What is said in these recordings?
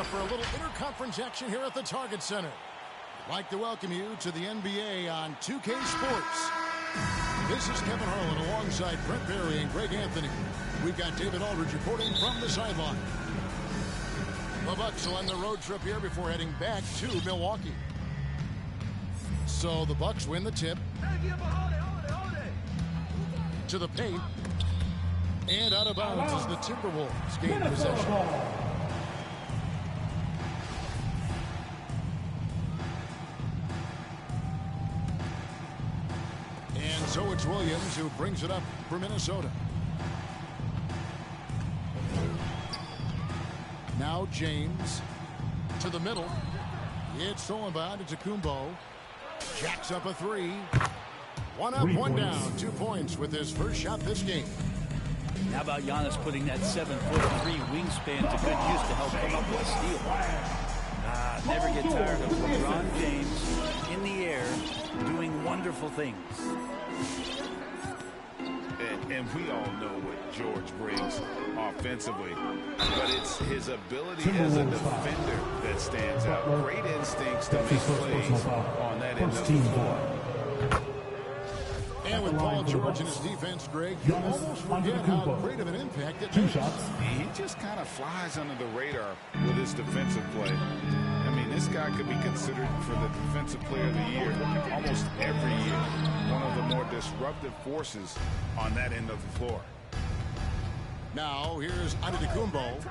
For a little interconference action here at the Target Center. I'd like to welcome you to the NBA on 2K Sports. This is Kevin Harlan alongside Brent Barry and Greg Anthony. We've got David Aldridge reporting from the sideline. The Bucks will end the road trip here before heading back to Milwaukee. So the Bucks win the tip. To the paint. And out of bounds as the Timberwolves gain possession. So it's Williams who brings it up for Minnesota. Now James to the middle. It's stolen by Antetokounmpo. Jacks up a three. One up, one down. 2 points with his first shot this game. How about Giannis putting that 7'3" wingspan to good use to help come up with a steal? Never get tired of LeBron James in the air doing wonderful things. And we all know what George brings offensively, but it's his ability as a defender that stands out. Great instincts to make plays on that end of the floor. And with Paul George and his defense, Greg, you almost forget how great of an impact it makes. He just kind of flies under the radar with his defensive play. I mean, this guy could be considered for the Defensive Player of the Year almost every year. One of the more disruptive forces on that end of the floor. Now, here's Antetokounmpo.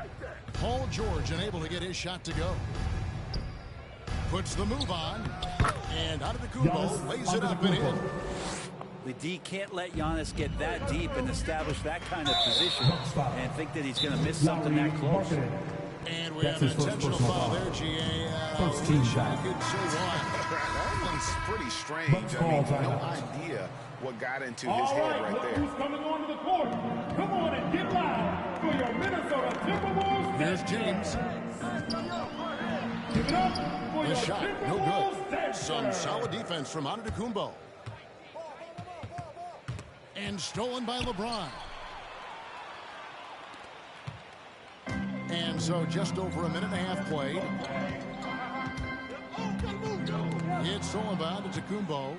Paul George unable to get his shot to go. Puts the move on. And Antetokounmpo lays it up and in. The D can't let Giannis get that deep and establish that kind of position and think that he's going to miss something that close. And we have an intentional foul there, GA. First team foul. That one's pretty strange. I mean, no idea what got into his head right there. Who's coming onto the court? Come on and get loud for your Minnesota Timberwolves. There's James. Give it up for The your shot, no Timberwolves. good. Some solid defense from Antetokounmpo. And stolen by LeBron. And so just over a minute and a half played. It's stolen by Antetokounmpo.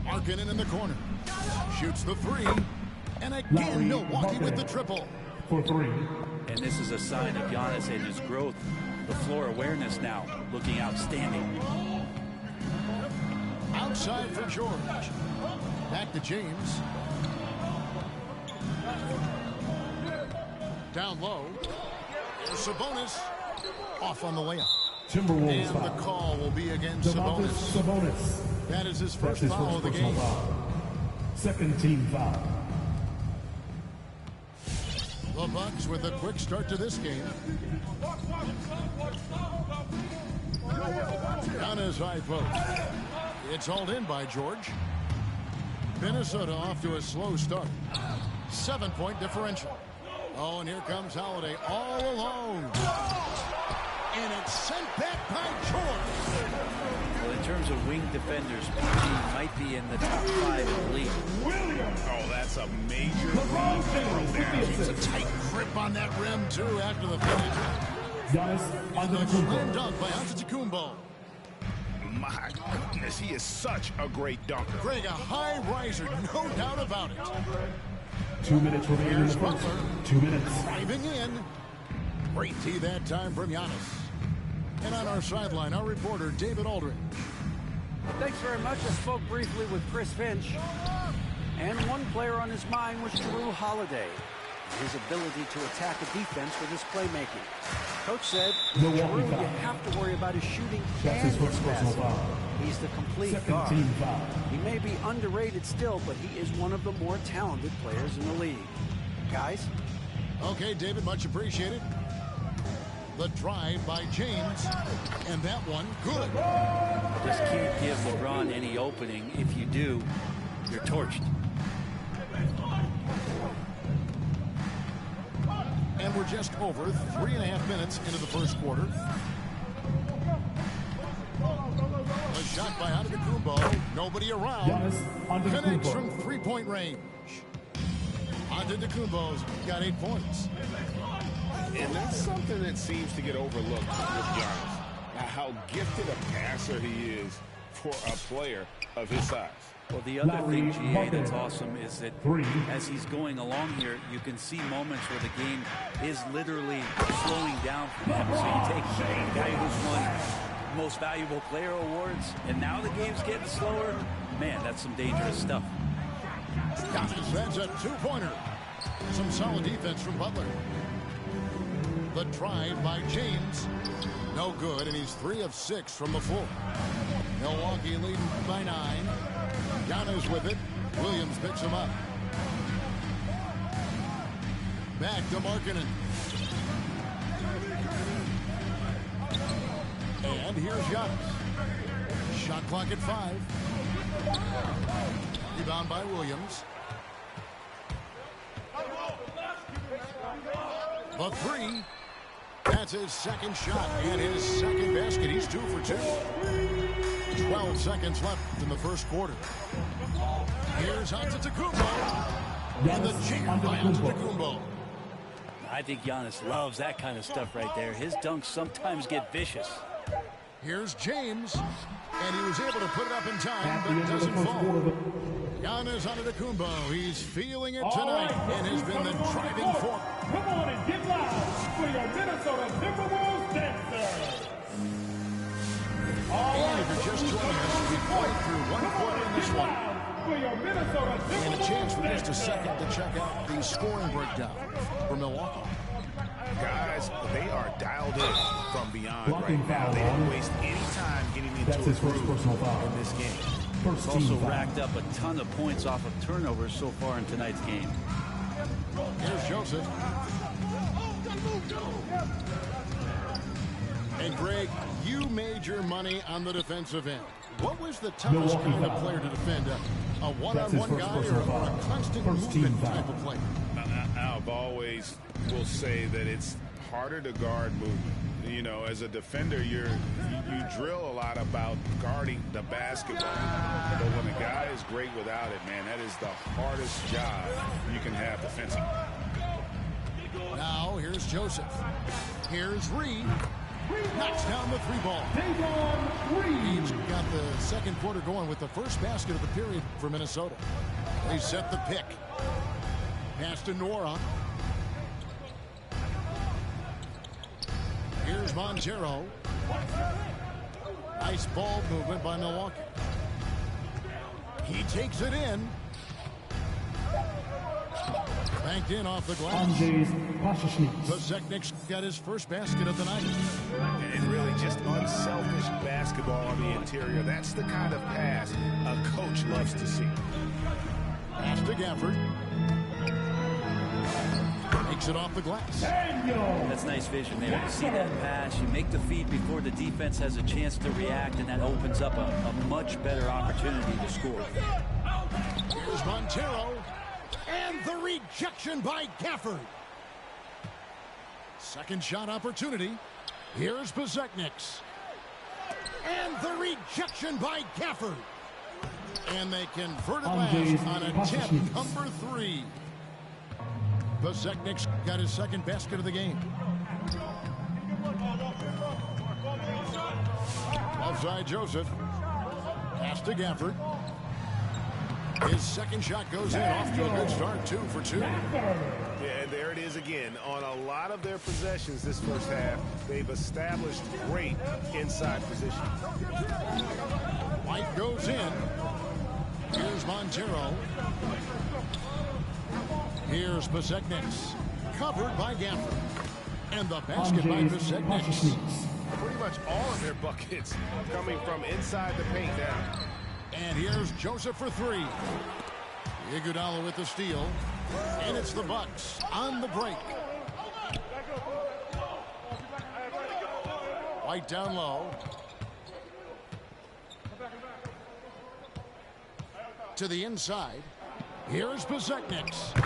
Markkanen in the corner. Shoots the three. And again, Milwaukee with the triple. For three. And this is a sign of Giannis and his growth. The floor awareness now looking outstanding. Outside for George. Back to James. Down low. Sabonis off on the layup. Timberwolves And the call will be against Sabonis. That is his first foul of the game. Second team foul. The Bucks with a quick start to this game. On his high post. It's hauled in by George. Minnesota off to a slow start. 7-point differential. Oh, and here comes Holiday all alone. And it's sent back by George. Well, in terms of wing defenders, PG might be in the top 5 in the league. Oh, that's a major lead. Keeps a tight grip on that rim, too, after the finish. Giannis And the slam Antetokounmpo. dunk by Antetokounmpo. My goodness, he is such a great dunker. Greg, a high riser, no doubt about it. 2 minutes remaining in the first. 2 minutes. Driving in. Great tee that time from Giannis. And on our sideline, our reporter, David Aldridge. Thanks very much. I spoke briefly with Chris Finch. And one player on his mind was Jrue Holiday. his ability to attack a defense with his playmaking. Coach said, Milwaukee Drew, you foul. have to worry about his shooting That's and his his first personal passing. foul. He's the complete Second guard. team foul. He may be underrated still, but he is one of the more talented players in the league. Guys? Okay, David, much appreciated. The drive by James, and that one good. Just can't give LeBron any opening. If you do, you're torched. And we're just over 3.5 minutes into the first quarter. A shot by Antetokounmpo. Nobody around. Giannis Connects Antetokounmpo. from three-point range. Antetokounmpo's got 8 points. And that's something that seems to get overlooked with Giannis. How gifted a passer he is for a player of his size. Well, the other Lowry, thing, GA, that's Martin. awesome is that Three. as he's going along here, you can see moments where the game is literally slowing down for him. So you take the guy who's won most valuable player awards, and now the game's getting slower. Man, that's some dangerous stuff. Giannis, that's a 2-pointer. Some solid defense from Butler. The drive by James. No good, and he's 3 of 6 from the floor. Milwaukee leading by 9. Giannis with it. Williams picks him up. Back to Markkanen. And here's Giannis. Shot clock at 5. Rebound by Williams. The 3. That's his second shot and his second basket. He's 2 for 2. 12 seconds left in the first quarter. Here's Antetokounmpo. And the jam by Antetokounmpo. I think Giannis loves that kind of stuff right there. His dunks sometimes get vicious. Here's James. And he was able to put it up in time, At the but it end of the doesn't first fall. quarter, Giannis Antetokounmpo. He's feeling it tonight and has been the driving force. Come on and get loud for your Minnesota Timberwolves dancers. And if you're just joining us, we played through one quarter in this one. For your Minnesota And a chance for just a Timberwolves second to check out the scoring breakdown for Milwaukee. Guys, they are dialed in from beyond Blocking right now. foul They didn't on. waste any time getting into That's a his first groove personal foul. in this game. First He's team also foul. racked up a ton of points off of turnovers so far in tonight's game. Here's Joseph. And Greg, you made your money on the defensive end. What was the toughest Milwaukee kind of foul. player to defend? A That's his one-on-one first guy personal or a foul. constant First team movement foul. type of player? I've always will say that it's harder to guard movement. You know, as a defender, you drill a lot about guarding the basketball. But when a guy is great without it, man, that is the hardest job you can have defensively. Now, here's Joseph. Here's Reed. Knocks down the 3-ball. Reed's got the second quarter going with the first basket of the period for Minnesota. They set the pick. Pass to Nora. Here's Montero. Nice ball movement by Milwaukee. He takes it in. Banked in off the glass. Andrzej Pasechnik. Pozeknik's got his first basket of the night. And really just unselfish basketball on the interior. That's the kind of pass a coach loves to see. Pass to Gafford. Takes it off the glass. That's nice vision there. You see that pass, you make the feed before the defense has a chance to react, and that opens up a much better opportunity to score. Here's Montero. And the rejection by Gafford. Second shot opportunity. Here's Pozeknik. And the rejection by Gafford. And they convert it last on attempt number 3. Pozeknik's got his second basket of the game. Offside Joseph. Pass to Gafford. His second shot goes in, off to a good start, 2 for 2. Yeah, there it is again. On a lot of their possessions this first half, they've established great inside position. White goes in. Here's Montero. Here's Pozeknik. recovered by Gafford. And the basket by Besekniks. Pretty much all of their buckets coming from inside the paint now. And here's Joseph for three. Iguodala with the steal. And it's the Bucks on the break. White down low. To the inside. Here's Besekniks.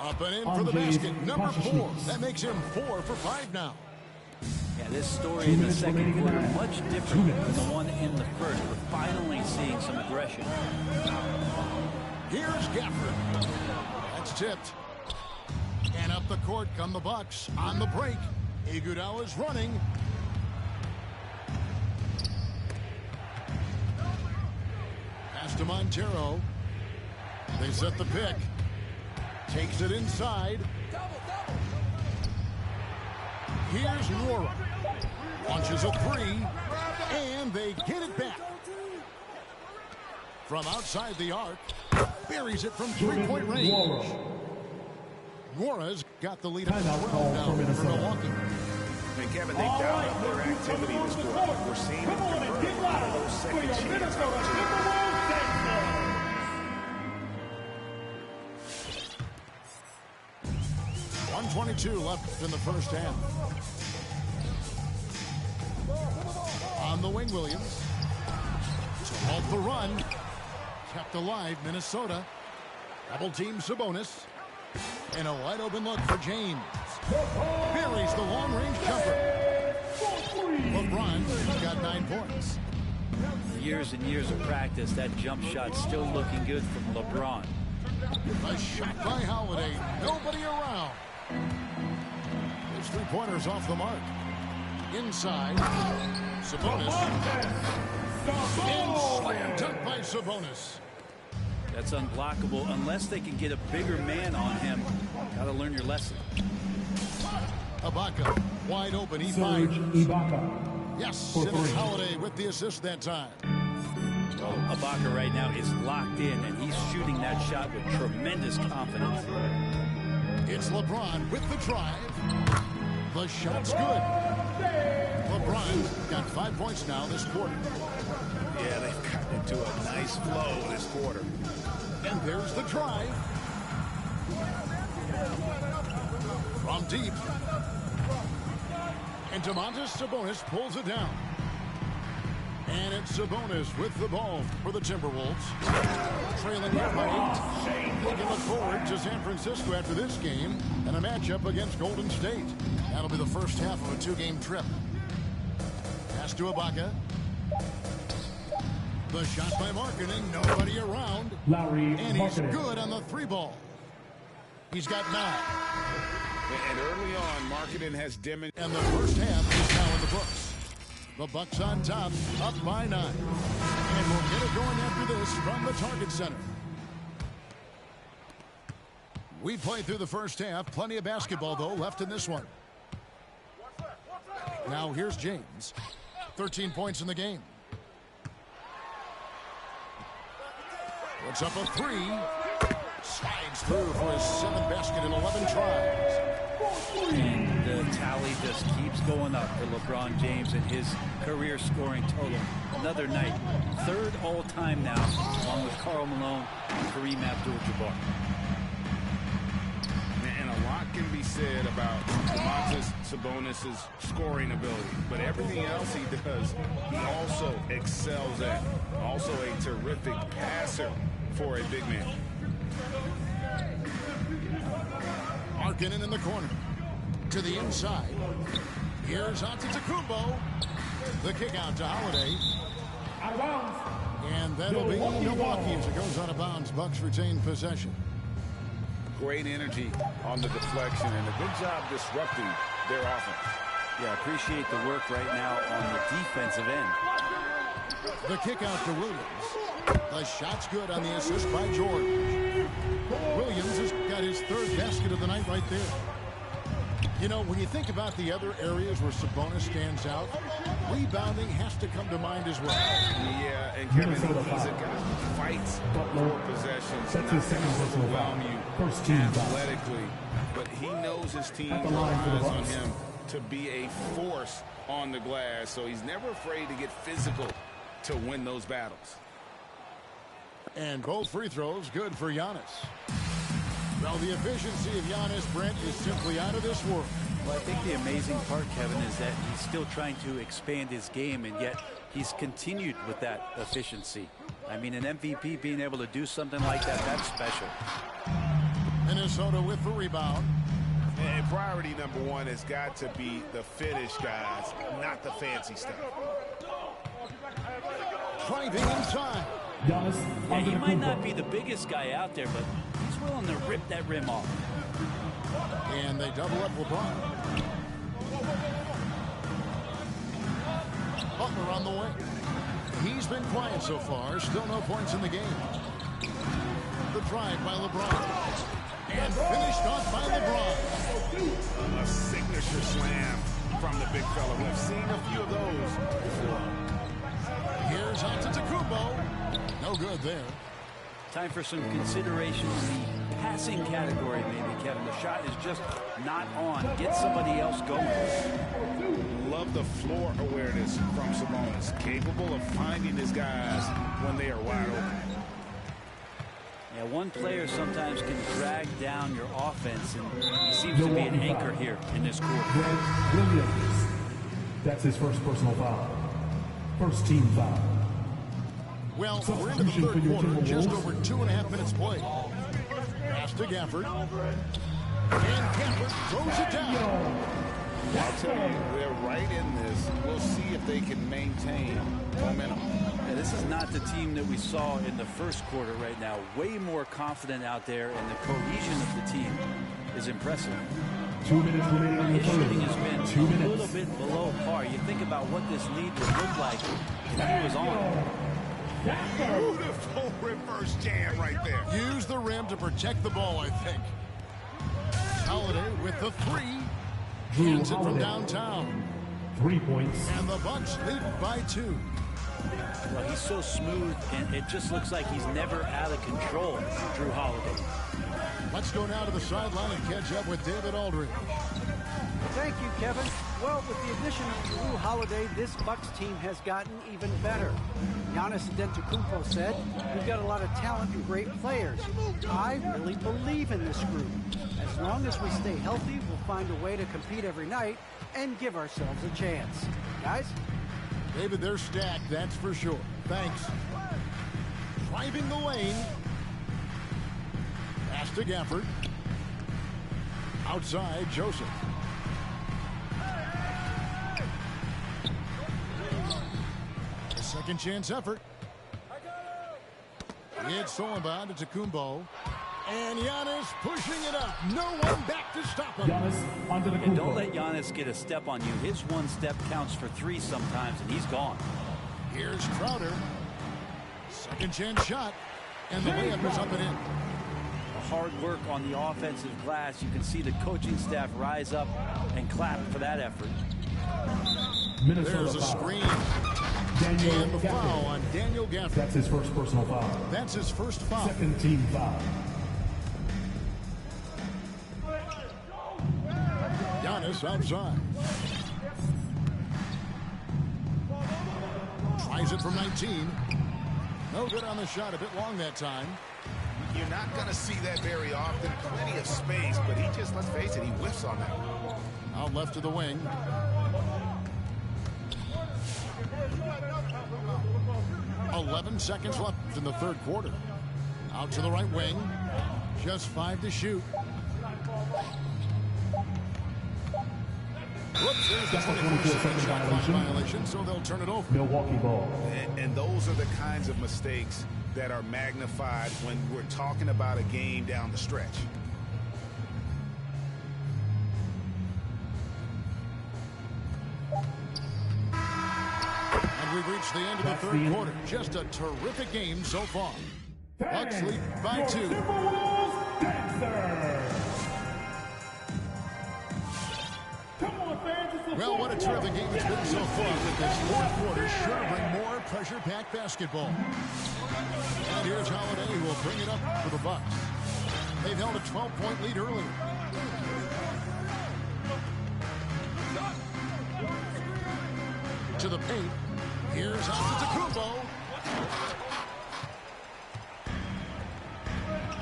Up and in for the basket. Number 4. That makes him 4 for 5 now. Yeah, this story in the second quarter much different than the one in the first. We're finally seeing some aggression. Here's Gafford. That's tipped. And up the court come the Bucks on the break. Iguodala's running. Pass to Montero. They set the pick. Takes it inside. Here's Nwora. Launches a three. And they get it back. From outside the arc. Buries it from three-point range. Nwora's got the lead on 12 now for Milwaukee. And Kevin, they dialed up their activity this quarter. We're seeing them convert a lot of those second chance opportunities. 1:22 left in the first half. On the wing, Williams. To halt the run. Kept alive, Minnesota. Double team Sabonis. And a wide open look for James. Buries the long-range jumper. LeBron got 9 points. Years and years of practice, that jump shot still looking good from LeBron. A shot by Holiday. Nobody around. His three-pointers off the mark. Inside. Sabonis. And slam dunk by Sabonis. That's unblockable unless they can get a bigger man on him. Got to learn your lesson. Ibaka wide open. He Serge finds. Ibaka. Yes, For and it's three. Holiday with the assist that time. Well, Ibaka right now is locked in, and he's shooting that shot with tremendous confidence. It's LeBron with the drive. The shot's good. LeBron got 5 points now this quarter. Yeah, they've gotten into a nice flow this quarter. And there's the drive. From deep. And Domantas Sabonis pulls it down. And it's Sabonis with the ball for the Timberwolves. Trailing here by 8. They can look forward to San Francisco after this game and a matchup against Golden State. That'll be the first half of a 2-game trip. Pass to Ibaka. The shot by Markkanen. Nobody around. Lowry And he's Markkanen. good on the 3 ball. He's got 9. And early on, Markkanen has demonstrated. And the first half is now in the books. The Bucks on top, up by 9. And we'll get it going after this from the Target Center. We played through the first half. Plenty of basketball, though, left in this one. Now here's James. 13 points in the game. Puts up a 3. Slides through for his 7th basket in 11 tries. And the tally just keeps going up for LeBron James and his career scoring total. Another night. 3rd all-time now, along with Karl Malone and Kareem Abdul-Jabbar. And a lot can be said about Domantas Sabonis' scoring ability. But everything else he does, he also excels at. Also a terrific passer for a big man. Markkanen in the corner. To the inside. Here's Antetokounmpo. The kick out to Holiday. Out of bounds. And that'll be Milwaukee as it goes out of bounds. Bucks retain possession. Great energy on the deflection and a good job disrupting their offense. Yeah, appreciate the work right now on the defensive end. The kick out to Williams. The shot's good on the assist by George. Williams has got his 3rd basket of the night right there. You know, when you think about the other areas where Sabonis stands out, rebounding has to come to mind as well. Yeah, and Kevin, he's a guy who fights for possessions, not to overwhelm you First team foul. athletically, but He knows his team At the line for the relies on Bucks. him to be a force on the glass, so he's never afraid to get physical to win those battles. And both free throws good for Giannis. Well, the efficiency of Giannis, Brent, is simply out of this world. Well, I think the amazing part, Kevin, is that he's still trying to expand his game, and yet he's continued with that efficiency. I mean, an MVP being able to do something like that, that's special. Minnesota with the rebound. And priority number one has got to be the finish, guys, not the fancy stuff. Driving inside. Giannis Yeah, he might not Antetokounmpo. be the biggest guy out there, but he's willing to rip that rim off. And they double up LeBron. Butler on the way. He's been quiet so far. Still no points in the game. The drive by LeBron. And finished off by LeBron. A signature slam from the big fella. We've seen a few of those before. Here's Antetokounmpo. No good there. Time for some consideration in the passing category, maybe, Kevin. The shot is just not on. Get somebody else going. Love the floor awareness from Sabonis. Capable of finding his guys when they are wide open. Yeah, one player sometimes can drag down your offense, and he seems to be an anchor here in this quarter. Grant Williams. That's his first personal foul. First team foul. Well, we're into the third quarter. Just over 2.5 minutes played. Pass to Gafford. And Gafford throws it down. I'll tell you, they're right in this. We'll see if they can maintain momentum. Yeah, this is not the team that we saw in the first quarter right now. Way more confident out there, and the cohesion of the team is impressive. 2 minutes remaining in the His shooting third. has 2 been a minutes. little bit below par. You think about what this lead would look like if he was on. Beautiful reverse jam right there. Use the rim to protect the ball, I think. Holiday with the three. Drew Hands it from Holiday. downtown. 3 points. And the Bucks lead by 2. Well, he's so smooth, and it just looks like he's never out of control, Drew Holiday. Let's go now to the sideline and catch up with David Aldridge. Thank you, Kevin. Well, with the addition of Drew Holiday, this Bucks team has gotten even better. Giannis Antetokounmpo said, "We've got a lot of talent and great players. I really believe in this group. As long as we stay healthy, we'll find a way to compete every night and give ourselves a chance." Guys? David, they're stacked, that's for sure. Thanks. Driving the lane. Pass to Gafford. Outside, Joseph. A second chance effort. It's stolen by Antetokounmpo. And Giannis pushing it up. No one back to stop him. Giannis And don't Antetokounmpo. let Giannis get a step on you. His one step counts for 3 sometimes, and he's gone. Here's Crowder. Second chance shot. And the layup is up and in. Hard work on the offensive glass. You can see the coaching staff rise up and clap for that effort. Minnesota There's a foul. screen. Daniel And the foul Gafford. on Daniel Gafford. That's his first personal foul. That's his first foul. Second team foul. Giannis outside. Tries it from 19. No good on the shot. A bit long that time. You're not going to see that very often. Plenty of space, but he just, let's face it, he whiffs on that. Out left to the wing. "11 seconds left in the third quarter." Out to the right wing. Just 5 to shoot. Whoops, there's the That's a 24-second shot clock violation. violation, so they'll turn it over. Milwaukee ball. And those are the kinds of mistakes that are magnified when we're talking about a game down the stretch. And we've reached the end of the That's third the end. quarter. Just a terrific game so far. Bucks Bang! lead by Your 2. Timberwolves dancer. Come on, fans, it's the Well, what a fourth terrific game it's been so far with this fourth quarter. quarter. Sure to bring more pressure-packed basketball. And here's Holiday, who will bring it up for the Bucks. They've held a 12-point lead earlier. To the paint. Here's Antetokounmpo.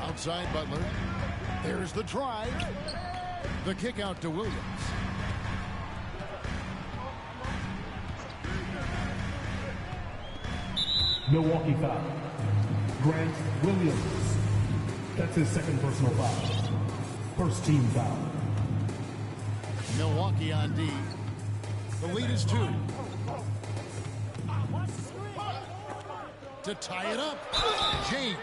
Outside Butler. There's the drive. The kick out to Williams. Milwaukee foul. Grant Williams. That's his second personal foul. First team foul. Milwaukee on D. The lead is 2. To tie it up. James.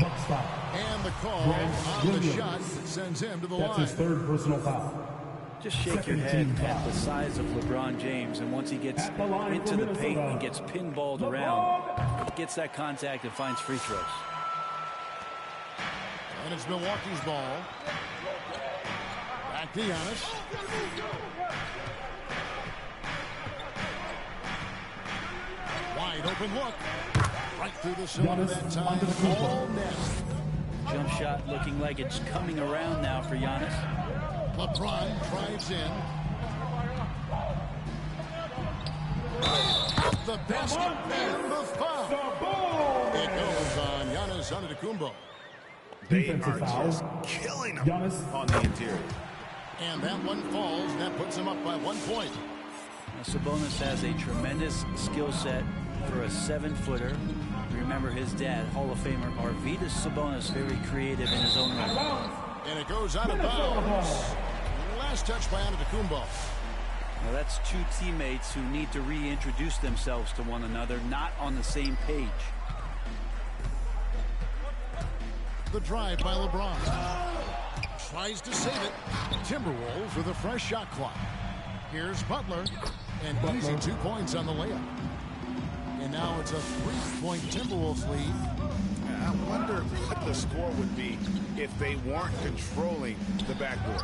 Bucks foul. And the call Grant on the Williams. shot that sends him to the That's line. his third personal foul. Just shake your Second head team at foul. the size of LeBron James, and once he gets At the line into for the paint Minnesota. and gets pinballed around, gets that contact and finds free throws. And it's Milwaukee's ball. Back to Giannis. Wide open look. Right through the cylinder that time. All net. Jump shot looking like it's coming around now for Giannis. LeBron drives in. The basket and the foul. It goes on Giannis Antetokounmpo. They Defensive are foul. just killing him Giannis. on the interior. And that one falls. That puts him up by 1 point. Now, Sabonis has a tremendous skill set for a 7-footer. Remember his dad, Hall of Famer Arvydas Sabonis, very creative in his own right. And it goes out of bounds. Last touch by Antetokounmpo. Now that's two teammates who need to reintroduce themselves to one another, not on the same page. The drive by LeBron. Tries to save it. Timberwolves with a fresh shot clock. Here's Butler. An easy 2 points on the layup. And now it's a 3-point Timberwolves lead. I wonder what the score would be if they weren't controlling the backboard.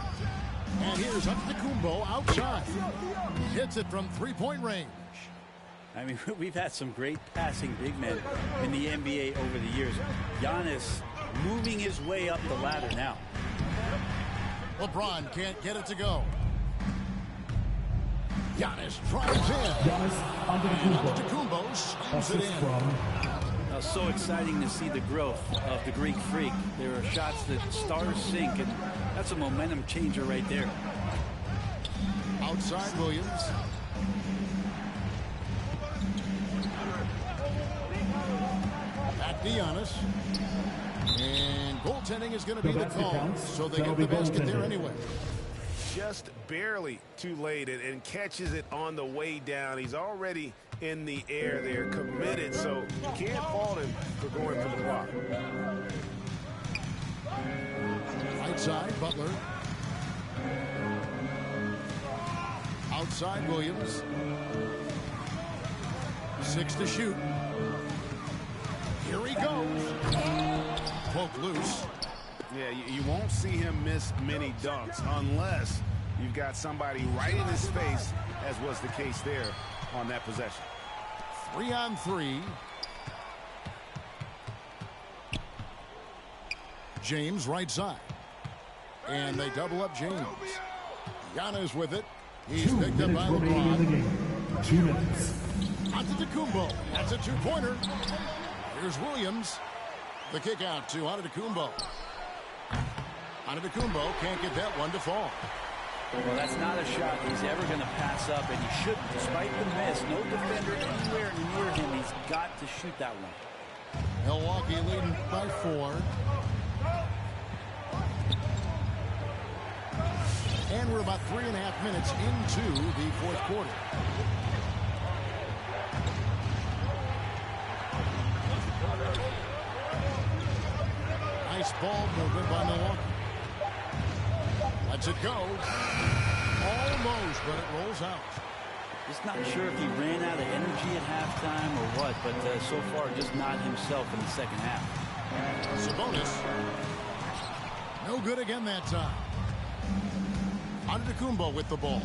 And here's Antetokounmpo outside. Hits it from 3-point range. I mean, we've had some great passing big men in the NBA over the years. Giannis moving his way up the ladder now. LeBron can't get it to go. Giannis drives in. Giannis Antetokounmpo. Antetokounmpo slams it Assist in. from So exciting to see the growth of the Greek Freak. There are shots that stars sink, and that's a momentum changer right there. Outside Williams. Back to Giannis. And goaltending is going to be the basket call. counts. So they That'll get the be basket there goaltending. Just anyway. barely too late and catches it on the way down. He's already in the air there, committed, so you can't fault him for going for the block. Right side, Butler. Outside Williams. 6 to shoot. Here he goes. Poke loose. Yeah, you won't see him miss many dunks unless you've got somebody right in his face, as was the case there on that possession. 3-on-3. James right side. And they double up James. Giannis with it. He's 2 picked up minutes by remaining in the LeBron. game. 2 minutes. Antetokounmpo. That's a 2-pointer. Here's Williams. The kick out to Antetokounmpo. Antetokounmpo can't get that one to fall. Well, that's not a shot he's ever going to pass up, and he shouldn't. Despite the miss, no defender anywhere near him. He's got to shoot that one. Milwaukee leading by 4. And we're about 3.5 minutes into the fourth quarter. Nice ball movement by Milwaukee. Lets it go. Almost, but it rolls out. Just not sure if he ran out of energy at halftime or what, but so far just not himself in the second half. Sabonis. No good again that time. Antetokounmpo with the ball.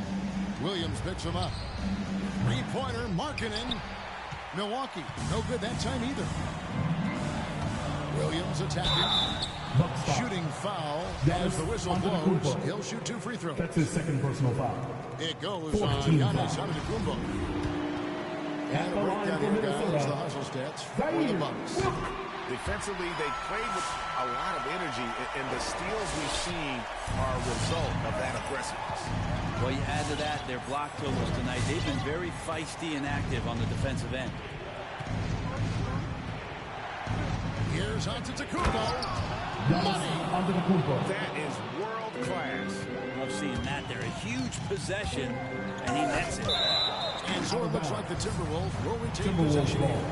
Williams picks him up. 3-pointer, Markkanen. Milwaukee, no good that time either. Williams attacking. Bucks foul. Shooting foul. Giannis As the whistle Antetokounmpo. blows, he'll shoot 2 free throws. That's his second personal foul. It goes 14 on Giannis foul. Antetokounmpo. At And the a line breakdown for here, guys. Minnesota. The hustle stats for the Bucks. Defensively, they played with a lot of energy, and the steals we've seen are a result of that aggressiveness. Well, you add to that their block totals tonight. They've been very feisty and active on the defensive end. Here's Antetokounmpo. Giannis Antetokounmpo. That is world class. Love seeing that there. A huge possession, and he nets it. And so it looks like the Timberwolves will retain Timberwolves possession ball. here.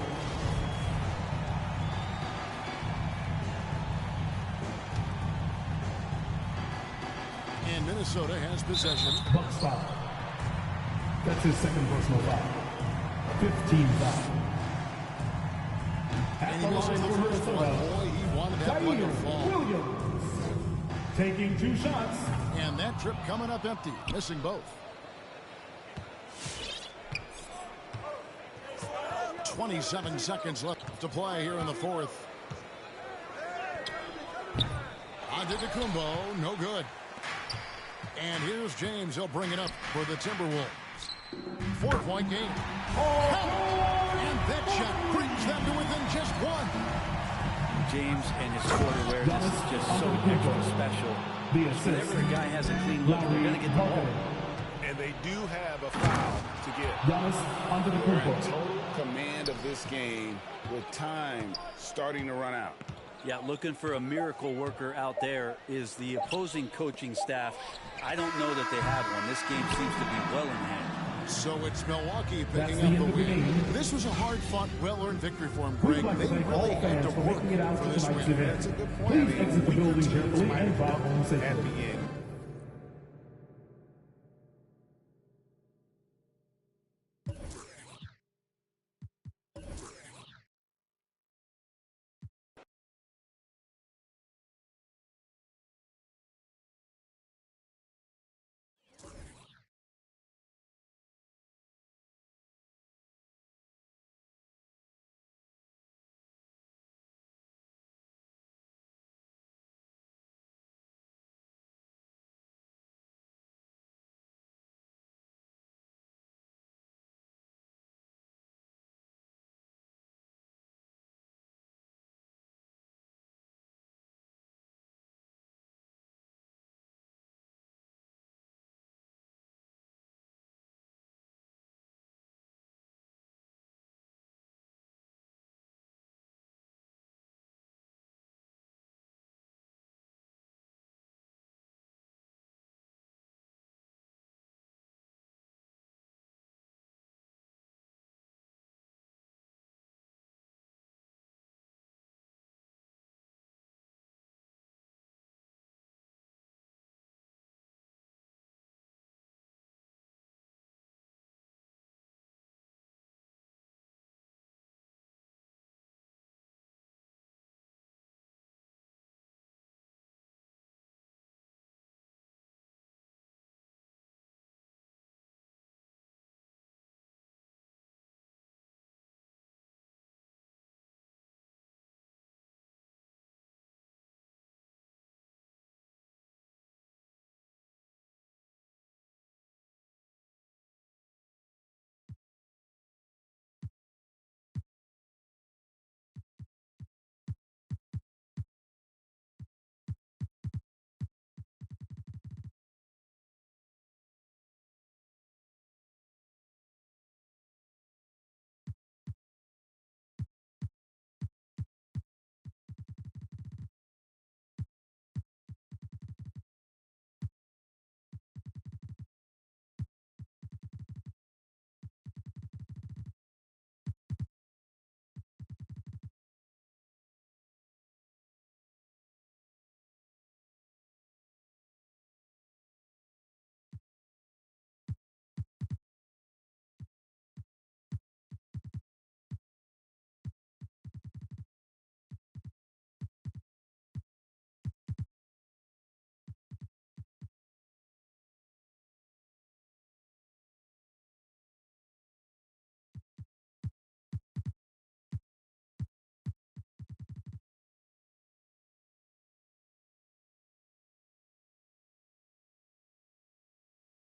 And Minnesota has possession. Bucks foul. That's his second personal foul. 15 foul. At And the he missed line the for first one. Minnesota. Boy, he wanted that one to Zaire fall. Williams. Taking 2 shots. And that trip coming up empty, missing both. 27 seconds left to play here in the fourth. Antetokounmpo, no good. And here's James. He'll bring it up for the Timberwolves. 4-point game. And that shot brings them to within just one. James and his court awareness is just so extra special. The assist. Whenever a guy has a clean look, they're going to get the ball. And they do have a foul to get. Giannis They're in Antetokounmpo. total command of this game with time starting to run out. Yeah, looking for a miracle worker out there is the opposing coaching staff. I don't know that they have one. This game seems to be well in hand. So it's Milwaukee That's picking the up the end of the win. game. This was a hard-fought, well-earned victory for him, We'd Greg. like to They thank all really had fans to for work making it out for to this tonight's win. event. That's a good point. Please I mean, exit the we building continue carefully to and drive home at safely. the end.